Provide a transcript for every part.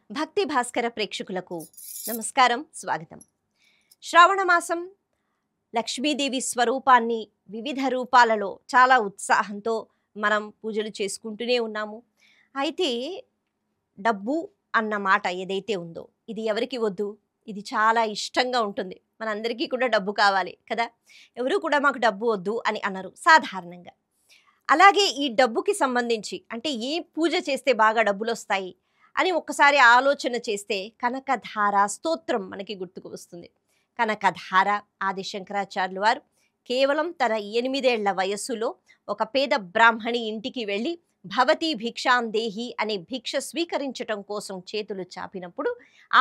భక్తి భాస్కర ప్రేక్షకులకు నమస్కారం, స్వాగతం. శ్రావణ మాసం లక్ష్మీదేవి స్వరూపాన్ని వివిధ రూపాలలో చాలా ఉత్సాహంతో మనం పూజలు చేసుకుంటూనే ఉన్నాము. అయితే డబ్బు అన్న మాట ఏదైతే ఉందో ఇది ఎవరికి వద్దు? ఇది చాలా ఇష్టంగా ఉంటుంది. మనందరికీ కూడా డబ్బు కావాలి కదా. ఎవరు కూడా మాకు డబ్బు వద్దు అని అనరు సాధారణంగా. అలాగే ఈ డబ్బుకి సంబంధించి అంటే ఏ పూజ చేస్తే బాగా డబ్బులు వస్తాయి అని ఒక్కసారి ఆలోచన చేస్తే కనకధార స్తోత్రం మనకి గుర్తుకు వస్తుంది. కనకధార ఆది శంకరాచార్యులు వారు కేవలం తన 8 ఏళ్ల వయస్సులో ఒక పేద బ్రాహ్మణి ఇంటికి వెళ్ళి భవతి భిక్షాందేహి అనే భిక్ష స్వీకరించటం కోసం చేతులు చాపినప్పుడు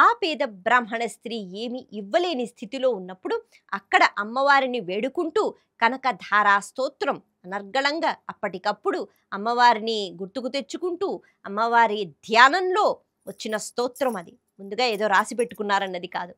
ఆ పేద బ్రాహ్మణ స్త్రీ ఏమి ఇవ్వలేని స్థితిలో ఉన్నప్పుడు అక్కడ అమ్మవారిని వేడుకుంటూ కనకధారా స్తోత్రం అనర్గళంగా అప్పటికప్పుడు అమ్మవారిని గుర్తుకు తెచ్చుకుంటూ అమ్మవారి ధ్యానంలో వచ్చిన స్తోత్రం అది. ముందుగా ఏదో రాసి పెట్టుకున్నారన్నది కాదు.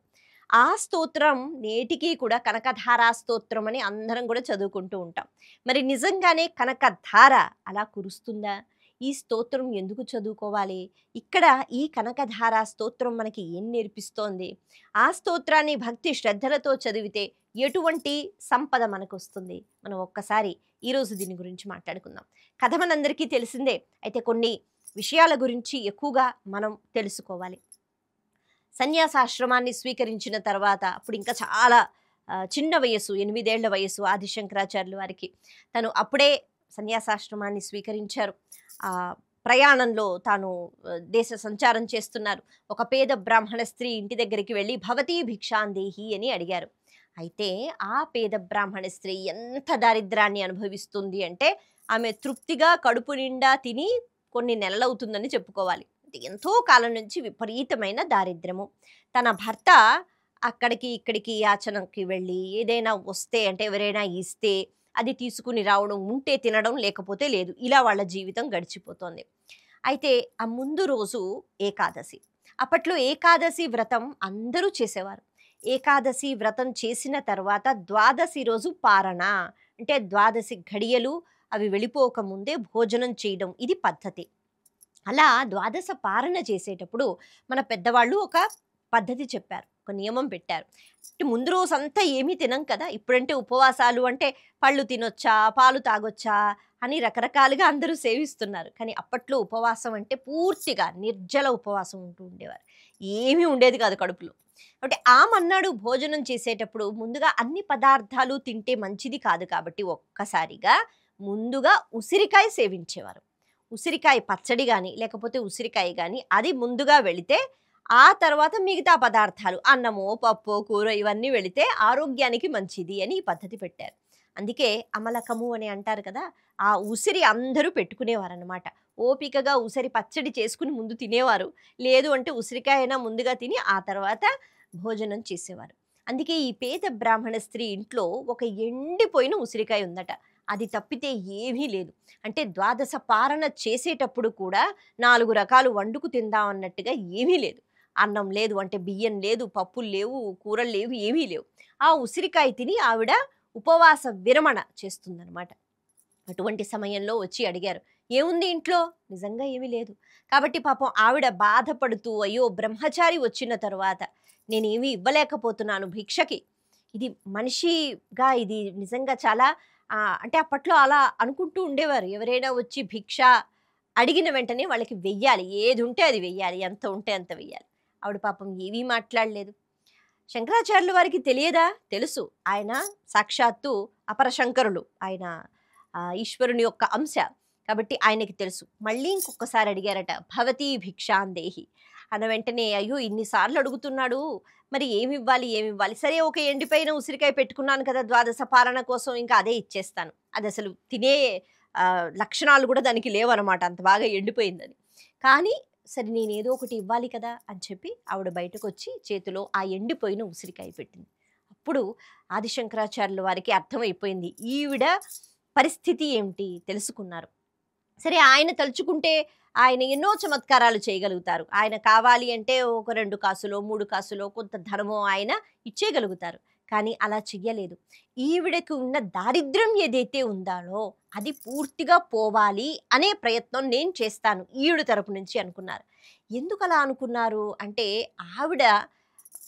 ఆ స్తోత్రం నేటికి కూడా కనకధారా స్తోత్రం అని అందరం కూడా చదువుకుంటూ ఉంటాం. మరి నిజంగానే కనకధార అలా కురుస్తుందా? ఈ స్తోత్రం ఎందుకు చదువుకోవాలి? ఇక్కడ ఈ కనకధారా స్తోత్రం మనకి ఏం నేర్పిస్తోంది? ఆ స్తోత్రాన్ని భక్తి శ్రద్ధలతో చదివితే ఎటువంటి సంపద మనకు వస్తుంది? మనం ఒక్కసారి ఈరోజు దీని గురించి మాట్లాడుకుందాం. కథ మనందరికీ తెలిసిందే. అయితే కొన్ని విషయాల గురించి ఎక్కువగా మనం తెలుసుకోవాలి. సన్యాసాశ్రమాన్ని స్వీకరించిన తర్వాత అప్పుడు ఇంకా చాలా చిన్న వయసు, 8 ఏళ్ల వయసు ఆది శంకరాచార్యులు వారికి. తను అప్పుడే సన్యాసాశ్రమాన్ని స్వీకరించారు. ప్రయాణంలో తాను దేశ సంచారం చేస్తున్నారు. ఒక పేద బ్రాహ్మణ స్త్రీ ఇంటి దగ్గరికి వెళ్ళి భవతి భిక్షాందేహి అని అడిగారు. అయితే ఆ పేద బ్రాహ్మణ స్త్రీ ఎంత దారిద్రాన్ని అనుభవిస్తుంది అంటే ఆమె తృప్తిగా కడుపు నిండా తిని కొన్ని నెలలవుతుందని చెప్పుకోవాలి. ఎంతో కాలం నుంచి విపరీతమైన దారిద్ర్యము. తన భర్త అక్కడికి ఇక్కడికి యాచనకి వెళ్ళి ఏదైనా వస్తే అంటే ఎవరైనా ఇస్తే అది తీసుకుని రావడం, ఉంటే తినడం, లేకపోతే లేదు. ఇలా వాళ్ళ జీవితం గడిచిపోతుంది. అయితే ఆ ముందు రోజు ఏకాదశి. అప్పట్లో ఏకాదశి వ్రతం అందరూ చేసేవారు. ఏకాదశి వ్రతం చేసిన తర్వాత ద్వాదశి రోజు పారణ అంటే ద్వాదశి ఘడియలు అవి వెళ్ళిపోకముందే భోజనం చేయడం ఇది పద్ధతి. అలా ద్వాదశ పారణ చేసేటప్పుడు మన పెద్దవాళ్ళు ఒక పద్ధతి చెప్పారు, ఒక నియమం పెట్టారు. ముందు రోజంతా ఏమీ తినం కదా. ఇప్పుడంటే ఉపవాసాలు అంటే పళ్ళు తినొచ్చా, పాలు తాగొచ్చా అని రకరకాలుగా అందరూ సేవిస్తున్నారు. కానీ అప్పట్లో ఉపవాసం అంటే పూర్తిగా నిర్జల ఉపవాసం ఉంటూ ఉండేవారు. ఏమీ ఉండేది కాదు కడుపులో. అంటే ఆమన్నాడు భోజనం చేసేటప్పుడు ముందుగా అన్ని పదార్థాలు తింటే మంచిది కాదు కాబట్టి ఒక్కసారిగా ముందుగా ఉసిరికాయ సేవించేవారు. ఉసిరికాయ పచ్చడి కానీ లేకపోతే ఉసిరికాయ కానీ అది ముందుగా వెళితే ఆ తర్వాత మిగతా పదార్థాలు అన్నమో పప్పు కూర ఇవన్నీ వెళితే ఆరోగ్యానికి మంచిది అని ఈ పద్ధతి పెట్టారు. అందుకే అమలకము అని అంటారు కదా. ఆ ఉసిరి అందరూ పెట్టుకునేవారనమాట. ఓపికగా ఉసిరి పచ్చడి చేసుకుని ముందు తినేవారు. లేదు అంటే ఉసిరికాయ అయినా ముందుగా తిని ఆ తర్వాత భోజనం చేసేవారు. అందుకే ఈ పేద బ్రాహ్మణ స్త్రీ ఇంట్లో ఒక ఎండిపోయిన ఉసిరికాయ ఉందట. అది తప్పితే ఏమీ లేదు. అంటే ద్వాదశ పారణ చేసేటప్పుడు కూడా 4 రకాలు వండుకు తిందాం అన్నట్టుగా ఏమీ లేదు. అన్నం లేదు అంటే బియ్యం లేదు, పప్పులు లేవు, కూరలు లేవు, ఏమీ లేవు. ఆ ఉసిరికాయ తిని ఆవిడ ఉపవాస విరమణ చేస్తుందనమాట. అటువంటి సమయంలో వచ్చి అడిగారు, ఏముంది ఇంట్లో? నిజంగా ఏమీ లేదు. కాబట్టి పాపం ఆవిడ బాధపడుతూ అయ్యో బ్రహ్మచారి వచ్చిన తరువాత నేనేమీ ఇవ్వలేకపోతున్నాను భిక్షకి. ఇది మనిషిగా ఇది నిజంగా చాలా అంటే అప్పట్లో అలా అనుకుంటూ ఉండేవారు. ఎవరైనా వచ్చి భిక్ష అడిగిన వెంటనే వాళ్ళకి వెయ్యాలి. ఏది ఉంటే అది వెయ్యాలి. ఎంత ఉంటే అంత వెయ్యాలి. ఆవిడ పాపం ఏమీ మాట్లాడలేదు. శంకరాచార్యుల వారికి తెలియదా? తెలుసు. ఆయన సాక్షాత్తు అపరశంకరులు. ఆయన ఈశ్వరుని యొక్క అంశ. కాబట్టి ఆయనకి తెలుసు. మళ్ళీ ఇంకొకసారి అడిగారట, భవతి భిక్షాందేహి అన్న వెంటనే అయ్యో ఇన్నిసార్లు అడుగుతున్నాడు, మరి ఏమివ్వాలి ఏమివ్వాలి? సరే ఒక ఎండిపోయిన ఉసిరికాయ పెట్టుకున్నాను కదా ద్వాదశ పారణ కోసం, ఇంకా అదే ఇచ్చేస్తాను. అది అసలు తినే లక్షణాలు కూడా దానికి లేవన్నమాట, అంత బాగా ఎండిపోయిందని. కానీ సరే నేనేదో ఒకటి ఇవ్వాలి కదా అని చెప్పి ఆవిడ బయటకు వచ్చి చేతిలో ఆ ఎండిపోయిన ఉసిరికాయ పెట్టింది. అప్పుడు ఆదిశంకరాచార్యుల వారికి అర్థమైపోయింది ఈవిడ పరిస్థితి ఏమిటి తెలుసుకున్నారు. సరే ఆయన తలుచుకుంటే ఆయన ఎన్నో చమత్కారాలు చేయగలుగుతారు. ఆయన కావాలి అంటే ఒక 2 కాసులో 3 కాసులో కొంత ధనమో ఆయన ఇచ్చేయగలుగుతారు. కానీ అలా చెయ్యలేదు. ఈవిడకి ఉన్న దారిద్ర్యం ఏదైతే ఉందాలో అది పూర్తిగా పోవాలి అనే ప్రయత్నం నేను చేస్తాను ఈవిడ తరపు నుంచి అనుకున్నారు. ఎందుకలా అనుకున్నారు అంటే, ఆవిడ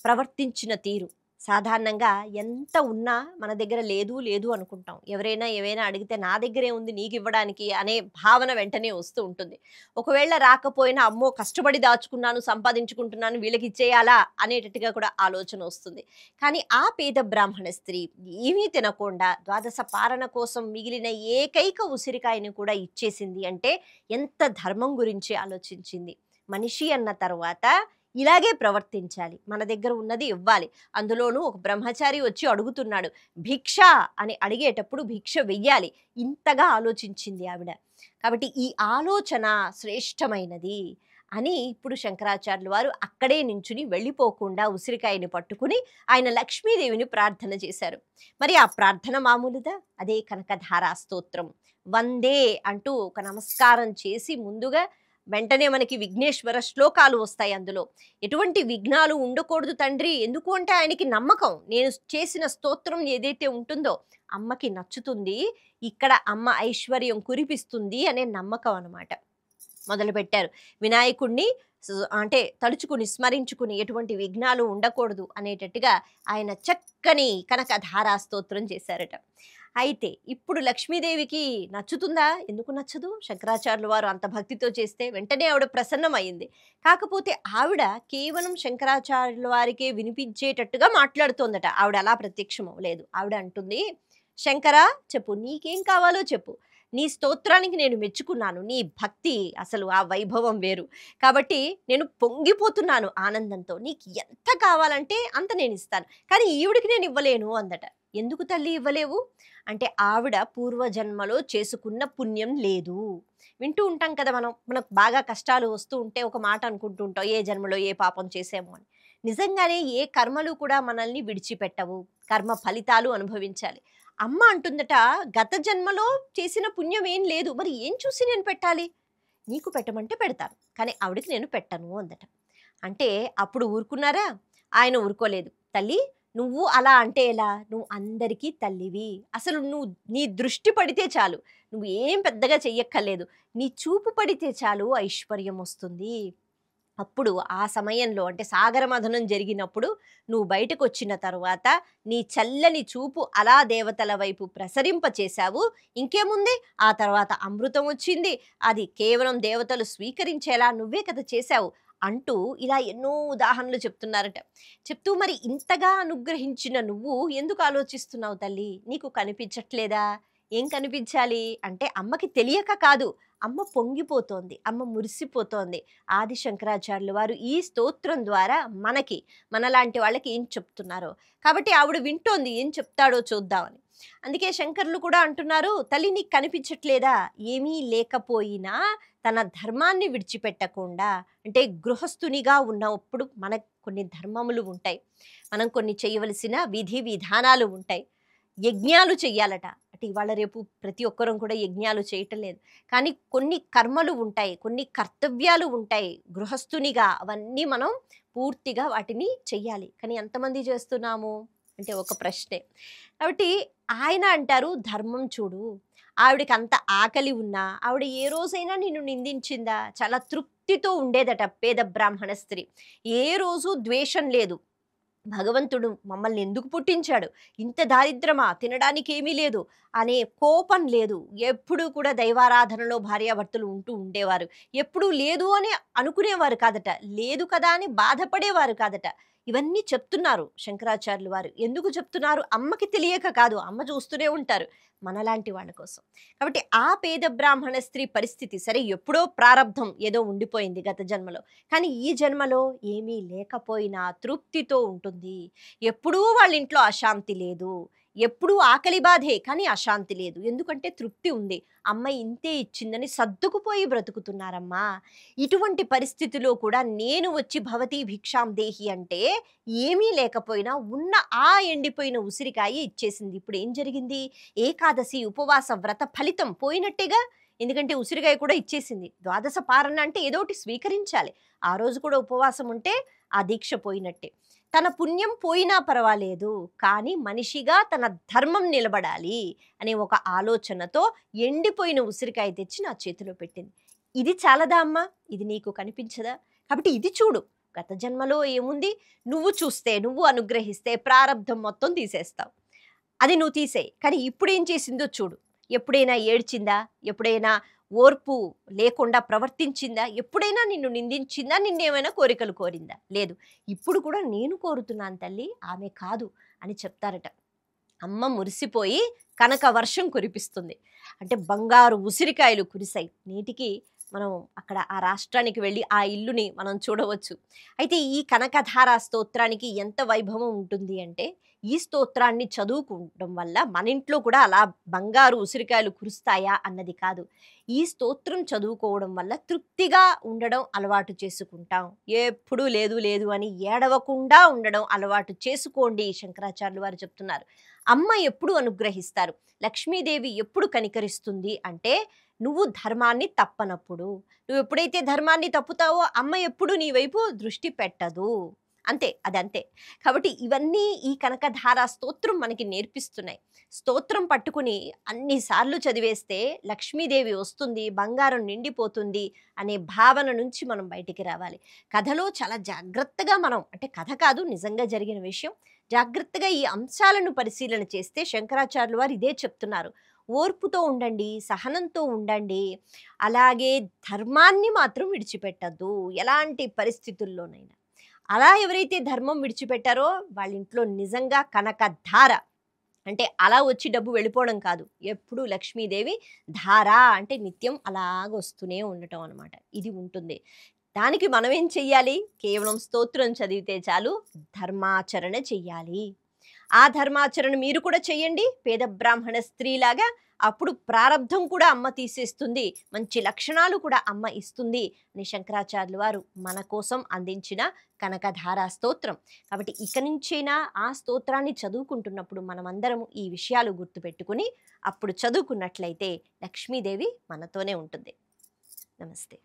ప్రవర్తించిన తీరు. సాధారణంగా ఎంత ఉన్నా మన దగ్గర లేదు, లేదు అనుకుంటాం. ఎవరైనా ఏవైనా అడిగితే నా దగ్గరే ఉంది నీకివ్వడానికి అనే భావన వెంటనే వస్తూ ఉంటుంది. ఒకవేళ రాకపోయినా అమ్మో! కష్టపడి దాచుకున్నాను, సంపాదించుకుంటున్నాను వీళ్ళకిచ్చేయాలా అనేటట్టుగా కూడా ఆలోచన వస్తుంది. కానీ ఆ పేద బ్రాహ్మణ స్త్రీ ఏమీ తినకుండా ద్వాదశ పారణ కోసం మిగిలిన ఏకైక ఉసిరికాయని కూడా ఇచ్చేసింది అంటే ఎంత ధర్మం గురించి ఆలోచించింది. మనిషి అన్న తర్వాత ఇలాగే ప్రవర్తించాలి. మన దగ్గర ఉన్నది ఇవ్వాలి. అందులోనూ ఒక బ్రహ్మచారి వచ్చి అడుగుతున్నాడు. భిక్ష అని అడిగేటప్పుడు భిక్ష వెయ్యాలి. ఇంతగా ఆలోచించింది ఆవిడ. కాబట్టి ఈ ఆలోచన శ్రేష్టమైనది అని ఇప్పుడు శంకరాచార్యులు వారు అక్కడే నించుని వెళ్ళిపోకుండా ఉసిరికాయని పట్టుకుని ఆయన లక్ష్మీదేవిని ప్రార్థన చేశారు. మరి ఆ ప్రార్థన మామూలుదా? అదే కనకధారా స్తోత్రం. వందే అంటూ ఒక నమస్కారం చేసి ముందుగా వెంటనే మనకి విఘ్నేశ్వర శ్లోకాలు వస్తాయి అందులో. ఎటువంటి విఘ్నాలు ఉండకూడదు తండ్రి. ఎందుకు అంటే ఆయనకి నమ్మకం. నేను చేసిన స్తోత్రం ఏదైతే ఉంటుందో అమ్మకి నచ్చుతుంది. ఇక్కడ అమ్మ ఐశ్వర్యం కురిపిస్తుంది అనే నమ్మకం అన్నమాట. మొదలుపెట్టారు. వినాయకుడిని అంటే తలుచుకుని, స్మరించుకుని ఎటువంటి విఘ్నాలు ఉండకూడదు అనేటట్టుగా ఆయన చక్కని కనకధారా స్తోత్రం చేశారట. అయితే ఇప్పుడు లక్ష్మీదేవికి నచ్చుతుందా? ఎందుకు నచ్చదు? శంకరాచార్యుల వారు అంత భక్తితో చేస్తే వెంటనే ఆవిడ ప్రసన్నమయింది. కాకపోతే ఆవిడ కేవలం శంకరాచార్యుల వారికే వినిపించేటట్టుగా మాట్లాడుతోందట. ఆవిడ అలా ప్రత్యక్షం అవ్వలేదు. ఆవిడ అంటుంది, శంకరా చెప్పు, నీకేం కావాలో చెప్పు. నీ స్తోత్రానికి నేను మెచ్చుకున్నాను. నీ భక్తి అసలు ఆ వైభవం వేరు. కాబట్టి నేను పొంగిపోతున్నాను ఆనందంతో. నీకు ఎంత కావాలంటే అంత నేనిస్తాను. కానీ ఈవిడికి నేను ఇవ్వలేను అందట. ఎందుకు తల్లి ఇవ్వలేవు? అంటే ఆవిడ పూర్వజన్మలో చేసుకున్న పుణ్యం లేదు. వింటూ ఉంటాం కదా మనం. మనకు బాగా కష్టాలు వస్తూ ఉంటే ఒక మాట అనుకుంటూ ఉంటాం. ఏ జన్మలో ఏ పాపం చేసాము అని. నిజంగానే ఏ కర్మలు కూడా మనల్ని విడిచిపెట్టవు. కర్మ ఫలితాలు అనుభవించాలి. అమ్మ అంటుందట, గత జన్మలో చేసిన పుణ్యం ఏం లేదు. మరి ఏం చూసి నేను పెట్టాలి? నీకు పెట్టమంటే పెడతాను. కానీ ఆవిడకి నేను పెట్టను అందట. అంటే అప్పుడు ఊరుకున్నారా? ఆయన ఊరుకోలేదు. తల్లి నువ్వు అలా అంటే ఎలా? నువ్వు అందరికీ తల్లివి. అసలు నువ్వు నీ దృష్టి పడితే చాలు. నువ్వు ఏం పెద్దగా చెయ్యక్కర్లేదు. నీ చూపు పడితే చాలు ఐశ్వర్యం వస్తుంది. అప్పుడు ఆ సమయంలో అంటే సాగర మథనం జరిగినప్పుడు నువ్వు బయటకొచ్చిన తరువాత నీ చల్లని చూపు అలా దేవతల వైపు ప్రసరింపచేశావు. ఇంకేముంది? ఆ తర్వాత అమృతం వచ్చింది. అది కేవలం దేవతలు స్వీకరించేలా నువ్వే కదా చేశావు అంటూ ఇలా ఎన్నో ఉదాహరణలు చెప్తున్నారట. చెప్తూ మరి ఇంతగా అనుగ్రహించిన నువ్వు ఎందుకు ఆలోచిస్తున్నావు తల్లి? నీకు కనిపించట్లేదా? ఏం కనిపించాలి అంటే అమ్మకి తెలియక కాదు. అమ్మ పొంగిపోతోంది. అమ్మ మురిసిపోతోంది. ఆది శంకరాచార్యులు వారు ఈ స్తోత్రం ద్వారా మనలాంటి వాళ్ళకి ఏం చెప్తున్నారో. కాబట్టి ఆవిడ వింటోంది. ఏం చెప్తాడో చూద్దామని. అందుకే శంకరులు కూడా అంటున్నారు, తల్లి నీకు కనిపించట్లేదా? ఏమీ లేకపోయినా తన ధర్మాన్ని విడిచిపెట్టకుండా అంటే గృహస్థునిగా ఉన్నప్పుడు మనకు కొన్ని ధర్మములు ఉంటాయి. మనం కొన్ని చేయవలసిన విధి విధానాలు ఉంటాయి. యజ్ఞాలు చెయ్యాలట. అంటే ఇవాళ రేపు ప్రతి ఒక్కరం కూడా యజ్ఞాలు చేయటం లేదు. కానీ కొన్ని కర్మలు ఉంటాయి. కొన్ని కర్తవ్యాలు ఉంటాయి. గృహస్థునిగా అవన్నీ మనం పూర్తిగా వాటిని చెయ్యాలి. కానీ ఎంతమంది చేస్తున్నాము? అంటే ఒక ప్రశ్నే. కాబట్టి ఆయన అంటారు ధర్మం చూడు. ఆవిడకి అంత ఆకలి ఉన్నా ఆవిడ ఏ రోజైనా నిన్ను నిందించిందా? చాలా తృప్తితో ఉండేదట పేద బ్రాహ్మణ స్త్రీ. ఏ రోజు ద్వేషం లేదు. భగవంతుడు మమ్మల్ని ఎందుకు పుట్టించాడు? ఇంత దారిద్రమా? తినడానికి ఏమీ లేదు అనే కోపం లేదు. ఎప్పుడూ కూడా దైవారాధనలో భార్యాభర్తలు ఉంటూ ఉండేవారు. ఎప్పుడూ లేదు అని అనుకునేవారు కాదట. లేదు కదా అని బాధపడేవారు కాదట. ఇవన్నీ చెప్తున్నారు శంకరాచార్యులు వారు. ఎందుకు చెప్తున్నారు? అమ్మకి తెలియక కాదు. అమ్మ చూస్తూనే ఉంటారు మనలాంటి వాళ్ళ కోసం. కాబట్టి ఆ పేద బ్రాహ్మణ స్త్రీ పరిస్థితి సరే ఎప్పుడో ప్రారబ్ధం ఏదో ఉండిపోయింది గత జన్మలో. కానీ ఈ జన్మలో ఏమీ లేకపోయినా తృప్తితో ఉంటుంది. ఎప్పుడూ వాళ్ళ ఇంట్లో అశాంతి లేదు. ఎప్పుడూ ఆకలి బాధే కానీ అశాంతి లేదు. ఎందుకంటే తృప్తి ఉంది. అమ్మ ఇంతే ఇచ్చిందని సర్దుకుపోయి బ్రతుకుతున్నారమ్మా. ఇటువంటి పరిస్థితిలో కూడా నేను వచ్చి భవతి భిక్షాం దేహి అంటే ఏమీ లేకపోయినా ఉన్న ఆ ఎండిపోయిన ఉసిరికాయ ఇచ్చేసింది. ఇప్పుడు ఏం జరిగింది? ఏకాదశి ఉపవాస వ్రత ఫలితం పోయినట్టేగా. ఎందుకంటే ఉసిరికాయ కూడా ఇచ్చేసింది. ద్వాదశ పారణ అంటే ఏదోటి స్వీకరించాలి. ఆ రోజు కూడా ఉపవాసం ఉంటే ఆ దీక్ష పోయినట్టే. తన పుణ్యం పోయినా పర్వాలేదు, కానీ మనిషిగా తన ధర్మం నిలబడాలి అనే ఒక ఆలోచనతో ఎండిపోయిన ఉసిరికాయ తెచ్చి నా చేతిలో పెట్టింది. ఇది చాలదా అమ్మా? ఇది నీకు కనిపించదా? కాబట్టి ఇది చూడు, గత జన్మలో ఏముంది, నువ్వు చూస్తే, నువ్వు అనుగ్రహిస్తే ప్రారబ్ధం మొత్తం తీసేస్తావు. అది నువ్వు తీసేయి. కానీ ఇప్పుడేం చేసిందో చూడు. ఎప్పుడైనా ఏడ్చిందా? ఎప్పుడైనా ఓర్పు లేకుండా ప్రవర్తించిందా? ఎప్పుడైనా నిన్ను నిందించిందా? నిన్నేమైనా కోరికలు కోరిందా? లేదు. ఇప్పుడు కూడా నేను కోరుతున్నాను తల్లి, ఆమె కాదు అని చెప్తారట. అమ్మ మురిసిపోయి కనక వర్షం కురిపిస్తుంది. అంటే బంగారు ఉసిరికాయలు కురిసాయి. నేటికి మనం అక్కడ ఆ రాష్ట్రానికి వెళ్ళి ఆ ఇల్లుని మనం చూడవచ్చు. అయితే ఈ కనకధార స్తోత్రానికి ఎంత వైభవం ఉంటుంది అంటే, ఈ స్తోత్రాన్ని చదువుకోవడం వల్ల మన ఇంట్లో కూడా అలా బంగారు ఉసిరికాయలు కురుస్తాయా అన్నది కాదు. ఈ స్తోత్రం చదువుకోవడం వల్ల తృప్తిగా ఉండడం అలవాటు చేసుకుంటాం. ఎప్పుడూ లేదు లేదు అని ఏడవకుండా ఉండడం అలవాటు చేసుకోండి శంకరాచార్యులు వారు చెప్తున్నారు. అమ్మ ఎప్పుడు అనుగ్రహిస్తారు, లక్ష్మీదేవి ఎప్పుడు కనికరిస్తుంది అంటే, నువ్వు ధర్మాన్ని తప్పనప్పుడు. నువ్వు ఎప్పుడైతే ధర్మాన్ని తప్పుతావో అమ్మ ఎప్పుడు నీ వైపు దృష్టి పెట్టదు. అంతే, అదంతే. కాబట్టి ఇవన్నీ ఈ కనకధార స్తోత్రం మనకి నేర్పిస్తున్నాయి. స్తోత్రం పట్టుకుని అన్నిసార్లు చదివేస్తే లక్ష్మీదేవి వస్తుంది, బంగారం నిండిపోతుంది అనే భావన నుంచి మనం బయటికి రావాలి. కథలో చాలా జాగ్రత్తగా మనం, అంటే కథ కాదు నిజంగా జరిగిన విషయం, జాగ్రత్తగా ఈ అంశాలను పరిశీలన చేస్తే శంకరాచార్యులు వారు ఇదే చెప్తున్నారు. ఓర్పుతో ఉండండి, సహనంతో ఉండండి, అలాగే ధర్మాన్ని మాత్రం విడిచిపెట్టద్దు ఎలాంటి పరిస్థితుల్లోనైనా. అలా ఎవరైతే ధర్మం విడిచిపెట్టారో వాళ్ళ ఇంట్లో నిజంగా కనకధార, అంటే అలా వచ్చి డబ్బు వెళ్ళిపోవడం కాదు, ఎప్పుడూ లక్ష్మీదేవి ధార అంటే నిత్యం అలాగొస్తూనే ఉండటం అనమాట. ఇది ఉంటుంది. దానికి మనం ఏం చెయ్యాలి? కేవలం స్తోత్రం చదివితే చాలు, ధర్మాచరణ చెయ్యాలి. ఆ ధర్మాచరణ మీరు కూడా చెయ్యండి పేద బ్రాహ్మణ స్త్రీలాగా. అప్పుడు ప్రారబ్ధం కూడా అమ్మ తీసేస్తుంది, మంచి లక్షణాలు కూడా అమ్మ ఇస్తుంది అని శంకరాచార్యులు వారు మన కోసం అందించిన కనకధార స్తోత్రం. కాబట్టి ఇక నుంచైనా ఆ స్తోత్రాన్ని చదువుకుంటున్నప్పుడు మనమందరం ఈ విషయాలు గుర్తుపెట్టుకుని అప్పుడు చదువుకున్నట్లయితే లక్ష్మీదేవి మనతోనే ఉంటుంది. నమస్తే.